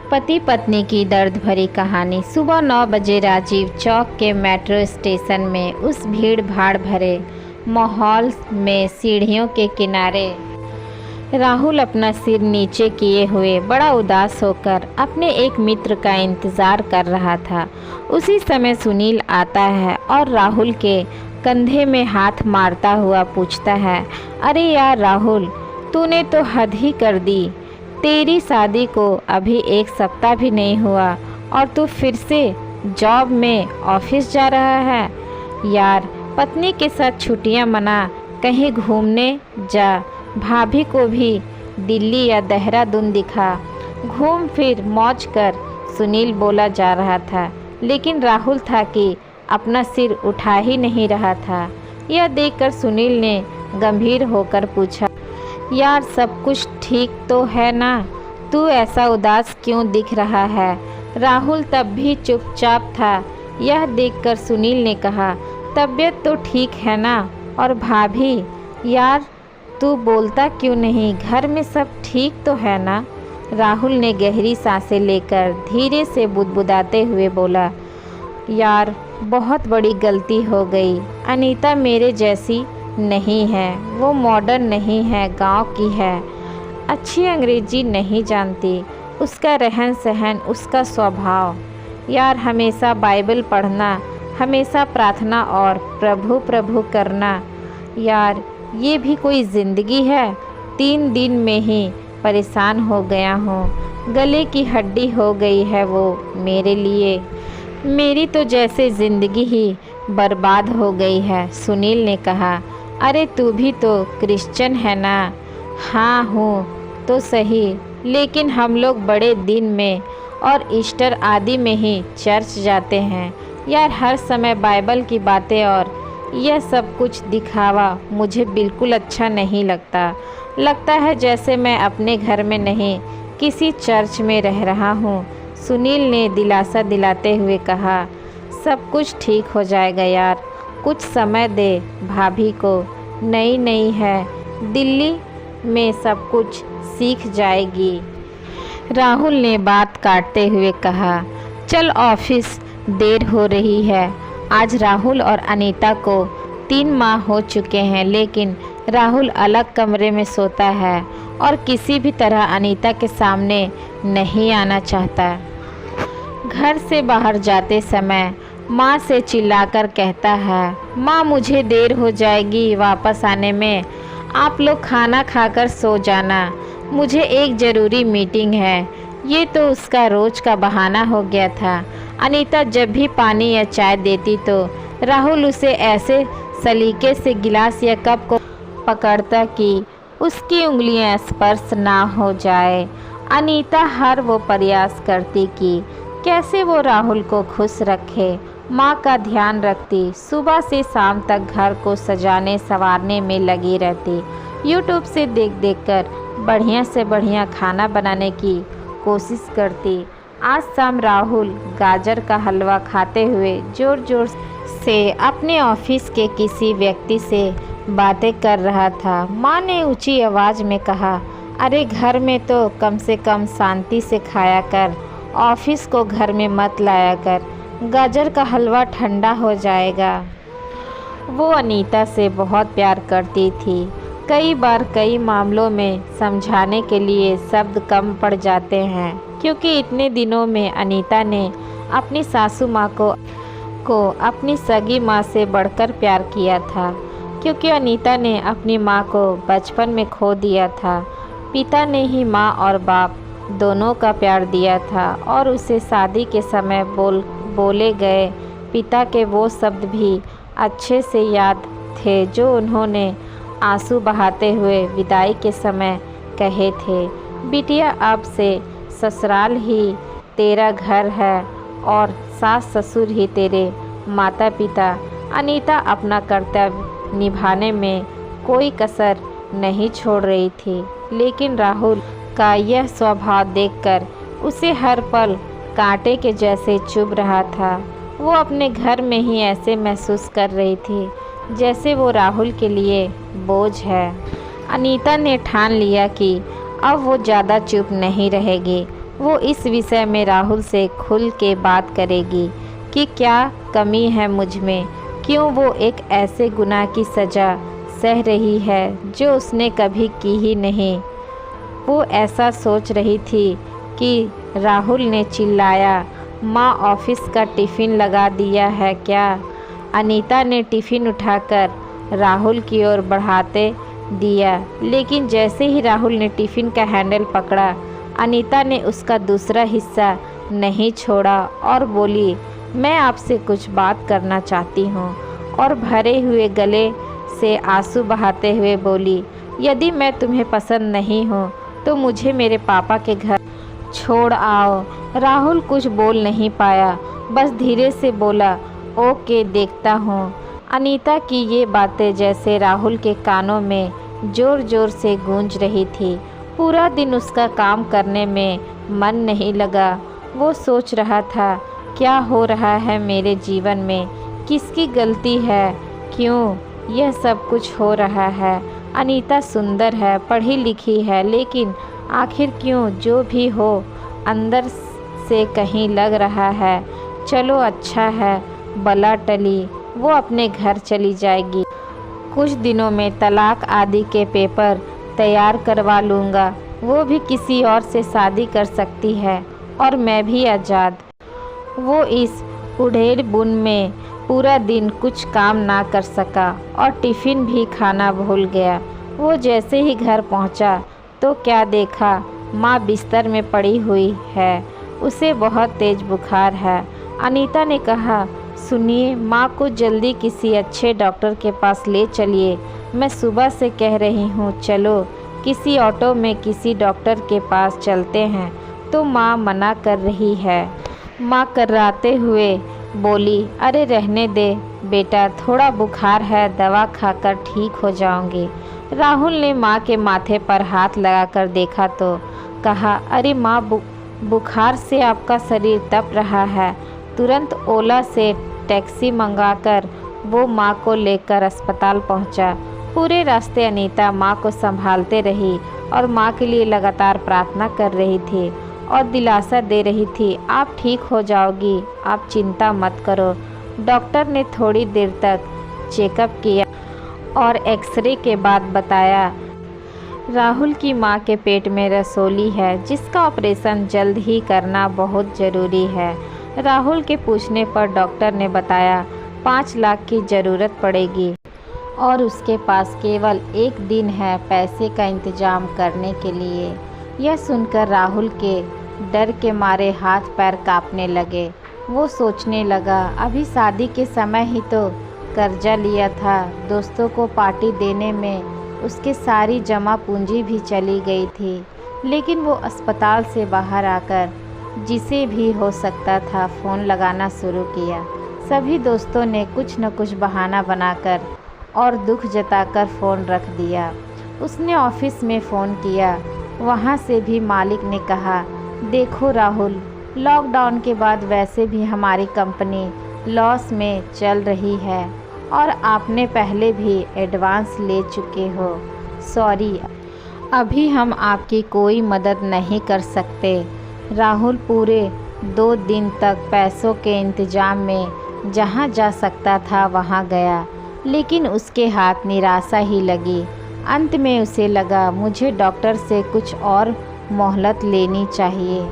पति पत्नी की दर्द भरी कहानी। सुबह 9 बजे राजीव चौक के मेट्रो स्टेशन में उस भीड़ भाड़ भरे माहौल में सीढ़ियों के किनारे राहुल अपना सिर नीचे किए हुए बड़ा उदास होकर अपने एक मित्र का इंतज़ार कर रहा था। उसी समय सुनील आता है और राहुल के कंधे में हाथ मारता हुआ पूछता है, अरे यार राहुल, तूने तो हद ही कर दी। तेरी शादी को अभी 1 सप्ताह भी नहीं हुआ और तू फिर से जॉब में ऑफिस जा रहा है। यार, पत्नी के साथ छुट्टियां मना, कहीं घूमने जा, भाभी को भी दिल्ली या देहरादून दिखा, घूम फिर मौज कर। सुनील बोला जा रहा था, लेकिन राहुल था कि अपना सिर उठा ही नहीं रहा था। यह देखकर सुनील ने गंभीर होकर पूछा, यार सब कुछ ठीक तो है ना? तू ऐसा उदास क्यों दिख रहा है? राहुल तब भी चुपचाप था। यह देखकर सुनील ने कहा, तबीयत तो ठीक है ना? और भाभी? यार तू बोलता क्यों नहीं? घर में सब ठीक तो है ना? राहुल ने गहरी सांसें लेकर धीरे से बुदबुदाते हुए बोला, यार बहुत बड़ी गलती हो गई। अनीता मेरे जैसी नहीं है, वो मॉडर्न नहीं है, गांव की है, अच्छी अंग्रेजी नहीं जानती, उसका रहन सहन, उसका स्वभाव। यार हमेशा बाइबल पढ़ना, हमेशा प्रार्थना और प्रभु प्रभु करना। यार ये भी कोई ज़िंदगी है? 3 दिन में ही परेशान हो गया हूँ, गले की हड्डी हो गई है वो मेरे लिए। मेरी तो जैसे ज़िंदगी ही बर्बाद हो गई है। सुनील ने कहा, अरे तू भी तो क्रिश्चियन है ना? हाँ हूँ तो सही, लेकिन हम लोग बड़े दिन में और ईस्टर आदि में ही चर्च जाते हैं। यार हर समय बाइबल की बातें और यह सब कुछ दिखावा मुझे बिल्कुल अच्छा नहीं लगता। लगता है जैसे मैं अपने घर में नहीं, किसी चर्च में रह रहा हूँ। सुनील ने दिलासा दिलाते हुए कहा, सब कुछ ठीक हो जाएगा यार, कुछ समय दे भाभी को, नई है, दिल्ली में सब कुछ सीख जाएगी। राहुल ने बात काटते हुए कहा, चल ऑफिस, देर हो रही है। आज राहुल और अनीता को 3 माह हो चुके हैं, लेकिन राहुल अलग कमरे में सोता है और किसी भी तरह अनीता के सामने नहीं आना चाहता। घर से बाहर जाते समय माँ से चिल्लाकर कहता है, माँ मुझे देर हो जाएगी वापस आने में, आप लोग खाना खाकर सो जाना, मुझे एक ज़रूरी मीटिंग है। ये तो उसका रोज़ का बहाना हो गया था। अनीता जब भी पानी या चाय देती तो राहुल उसे ऐसे सलीके से गिलास या कप को पकड़ता कि उसकी उंगलियां स्पर्श ना हो जाए। अनीता हर वो प्रयास करती कि कैसे वो राहुल को खुश रखे, माँ का ध्यान रखती, सुबह से शाम तक घर को सजाने संवारने में लगी रहती, यूट्यूब से देख कर बढ़िया से बढ़िया खाना बनाने की कोशिश करती। आज शाम राहुल गाजर का हलवा खाते हुए ज़ोर ज़ोर से अपने ऑफिस के किसी व्यक्ति से बातें कर रहा था। माँ ने ऊंची आवाज़ में कहा, अरे घर में तो कम से कम शांति से खाया कर, ऑफिस को घर में मत लाया कर, गाजर का हलवा ठंडा हो जाएगा। वो अनीता से बहुत प्यार करती थी। कई बार कई मामलों में समझाने के लिए शब्द कम पड़ जाते हैं, क्योंकि इतने दिनों में अनीता ने अपनी सासू माँ को अपनी सगी माँ से बढ़कर प्यार किया था, क्योंकि अनीता ने अपनी माँ को बचपन में खो दिया था। पिता ने ही माँ और बाप दोनों का प्यार दिया था और उसे शादी के समय बोले गए पिता के वो शब्द भी अच्छे से याद थे जो उन्होंने आंसू बहाते हुए विदाई के समय कहे थे, बिटिया अब से ससुराल ही तेरा घर है और सास ससुर ही तेरे माता पिता। अनीता अपना कर्तव्य निभाने में कोई कसर नहीं छोड़ रही थी, लेकिन राहुल का यह स्वभाव देखकर उसे हर पल कांटे के जैसे चुभ रहा था। वो अपने घर में ही ऐसे महसूस कर रही थी जैसे वो राहुल के लिए बोझ है। अनीता ने ठान लिया कि अब वो ज़्यादा चुप नहीं रहेगी। वो इस विषय में राहुल से खुल के बात करेगी कि क्या कमी है मुझ में, क्यों वो एक ऐसे गुनाह की सज़ा सह रही है जो उसने कभी की ही नहीं। वो ऐसा सोच रही थी कि राहुल ने चिल्लाया, माँ ऑफिस का टिफ़िन लगा दिया है क्या? अनीता ने टिफ़िन उठाकर राहुल की ओर बढ़ाते दिया, लेकिन जैसे ही राहुल ने टिफ़िन का हैंडल पकड़ा, अनीता ने उसका दूसरा हिस्सा नहीं छोड़ा और बोली, मैं आपसे कुछ बात करना चाहती हूँ। और भरे हुए गले से आंसू बहाते हुए बोली, यदि मैं तुम्हें पसंद नहीं हूँ तो मुझे मेरे पापा के घर छोड़ आओ। राहुल कुछ बोल नहीं पाया, बस धीरे से बोला, ओके देखता हूँ। अनीता की ये बातें जैसे राहुल के कानों में ज़ोर ज़ोर से गूंज रही थी। पूरा दिन उसका काम करने में मन नहीं लगा। वो सोच रहा था, क्या हो रहा है मेरे जीवन में, किसकी गलती है, क्यों यह सब कुछ हो रहा है। अनीता सुंदर है, पढ़ी लिखी है, लेकिन आखिर क्यों, जो भी हो अंदर से कहीं लग रहा है। चलो अच्छा है, बला टली, वो अपने घर चली जाएगी। कुछ दिनों में तलाक आदि के पेपर तैयार करवा लूँगा, वो भी किसी और से शादी कर सकती है और मैं भी आज़ाद। वो इस उधेड़-बुन में पूरा दिन कुछ काम ना कर सका और टिफ़िन भी खाना भूल गया। वो जैसे ही घर पहुंचा तो क्या देखा, माँ बिस्तर में पड़ी हुई है, उसे बहुत तेज़ बुखार है। अनीता ने कहा, सुनिए, माँ को जल्दी किसी अच्छे डॉक्टर के पास ले चलिए। मैं सुबह से कह रही हूँ चलो किसी ऑटो में किसी डॉक्टर के पास चलते हैं, तो माँ मना कर रही है। माँ कर्राते हुए बोली, अरे रहने दे बेटा, थोड़ा बुखार है, दवा खाकर ठीक हो जाऊंगी। राहुल ने माँ के माथे पर हाथ लगाकर देखा तो कहा, अरे माँ, बुखार से आपका शरीर तप रहा है। तुरंत ओला से टैक्सी मंगाकर वो माँ को लेकर अस्पताल पहुँचा। पूरे रास्ते अनीता माँ को संभालते रही और माँ के लिए लगातार प्रार्थना कर रही थी और दिलासा दे रही थी, आप ठीक हो जाओगी, आप चिंता मत करो। डॉक्टर ने थोड़ी देर तक चेकअप किया और एक्सरे के बाद बताया, राहुल की माँ के पेट में रसोली है, जिसका ऑपरेशन जल्द ही करना बहुत ज़रूरी है। राहुल के पूछने पर डॉक्टर ने बताया 5 लाख की ज़रूरत पड़ेगी और उसके पास केवल 1 दिन है पैसे का इंतज़ाम करने के लिए। यह सुनकर राहुल के डर के मारे हाथ पैर कांपने लगे। वो सोचने लगा, अभी शादी के समय ही तो कर्जा लिया था, दोस्तों को पार्टी देने में उसके सारी जमा पूंजी भी चली गई थी। लेकिन वो अस्पताल से बाहर आकर जिसे भी हो सकता था फ़ोन लगाना शुरू किया। सभी दोस्तों ने कुछ न कुछ बहाना बनाकर और दुख जताकर फ़ोन रख दिया। उसने ऑफिस में फ़ोन किया, वहाँ से भी मालिक ने कहा, देखो राहुल, लॉकडाउन के बाद वैसे भी हमारी कंपनी लॉस में चल रही है और आपने पहले भी एडवांस ले चुके हो। सॉरी, अभी हम आपकी कोई मदद नहीं कर सकते। राहुल पूरे 2 दिन तक पैसों के इंतज़ाम में जहाँ जा सकता था वहाँ गया, लेकिन उसके हाथ निराशा ही लगी। अंत में उसे लगा, मुझे डॉक्टर से कुछ और मोहलत लेनी चाहिए,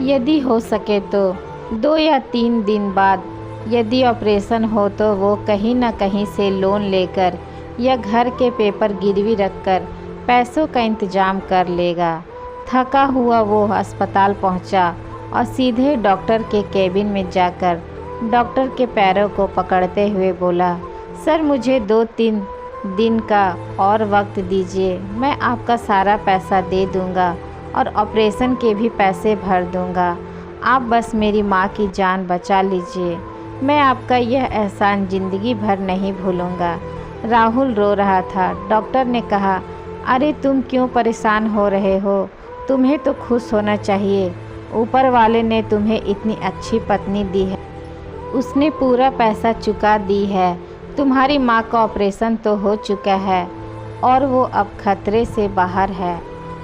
यदि हो सके तो 2 या 3 दिन बाद। यदि ऑपरेशन हो तो वो कहीं न कहीं से लोन लेकर या घर के पेपर गिरवी रखकर पैसों का इंतज़ाम कर लेगा। थका हुआ वो अस्पताल पहुंचा और सीधे डॉक्टर के केबिन में जाकर डॉक्टर के पैरों को पकड़ते हुए बोला, सर मुझे 2-3 दिन का और वक्त दीजिए, मैं आपका सारा पैसा दे दूंगा और ऑपरेशन के भी पैसे भर दूंगा। आप बस मेरी माँ की जान बचा लीजिए, मैं आपका यह एहसान ज़िंदगी भर नहीं भूलूंगा। राहुल रो रहा था। डॉक्टर ने कहा, अरे तुम क्यों परेशान हो रहे हो, तुम्हें तो खुश होना चाहिए, ऊपर वाले ने तुम्हें इतनी अच्छी पत्नी दी है, उसने पूरा पैसा चुका दी है। तुम्हारी माँ का ऑपरेशन तो हो चुका है और वो अब खतरे से बाहर है,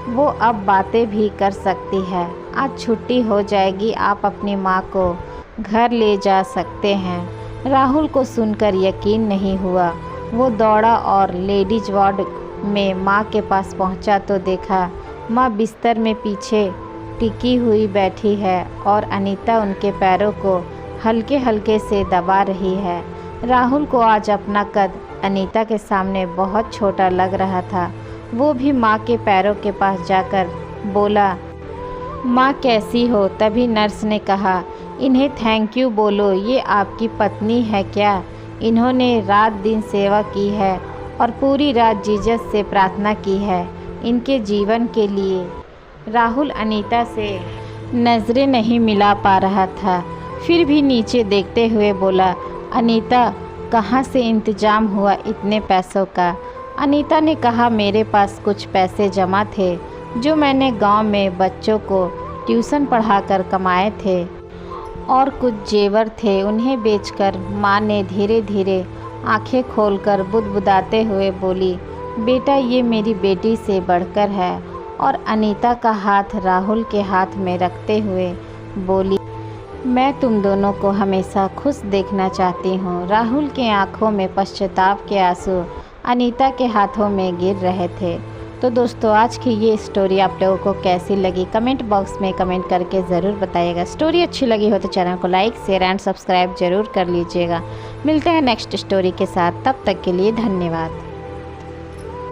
वो अब बातें भी कर सकती है आज छुट्टी हो जाएगी, आप अपनी माँ को घर ले जा सकते हैं। राहुल को सुनकर यकीन नहीं हुआ। वो दौड़ा और लेडीज वार्ड में माँ के पास पहुँचा तो देखा माँ बिस्तर में पीछे टिकी हुई बैठी है और अनीता उनके पैरों को हल्के हल्के से दबा रही है। राहुल को आज अपना कद अनीता के सामने बहुत छोटा लग रहा था। वो भी माँ के पैरों के पास जाकर बोला, माँ कैसी हो? तभी नर्स ने कहा, इन्हें थैंक यू बोलो, ये आपकी पत्नी है क्या? इन्होंने रात दिन सेवा की है और पूरी रात जीसस से प्रार्थना की है इनके जीवन के लिए। राहुल अनीता से नज़रें नहीं मिला पा रहा था, फिर भी नीचे देखते हुए बोला, अनीता कहाँ से इंतजाम हुआ इतने पैसों का? अनीता ने कहा, मेरे पास कुछ पैसे जमा थे जो मैंने गांव में बच्चों को ट्यूशन पढ़ाकर कमाए थे और कुछ जेवर थे, उन्हें बेचकर माँ ने धीरे धीरे आंखें खोलकर बुदबुदाते हुए बोली, बेटा ये मेरी बेटी से बढ़कर है। और अनीता का हाथ राहुल के हाथ में रखते हुए बोली, मैं तुम दोनों को हमेशा खुश देखना चाहती हूँ। राहुल के आंखों में पश्चाताप के आंसू अनीता के हाथों में गिर रहे थे। तो दोस्तों आज की ये स्टोरी आप लोगों को कैसी लगी कमेंट बॉक्स में कमेंट करके ज़रूर बताइएगा। स्टोरी अच्छी लगी हो तो चैनल को लाइक शेयर एंड सब्सक्राइब ज़रूर कर लीजिएगा। मिलते हैं नेक्स्ट स्टोरी के साथ, तब तक के लिए धन्यवाद।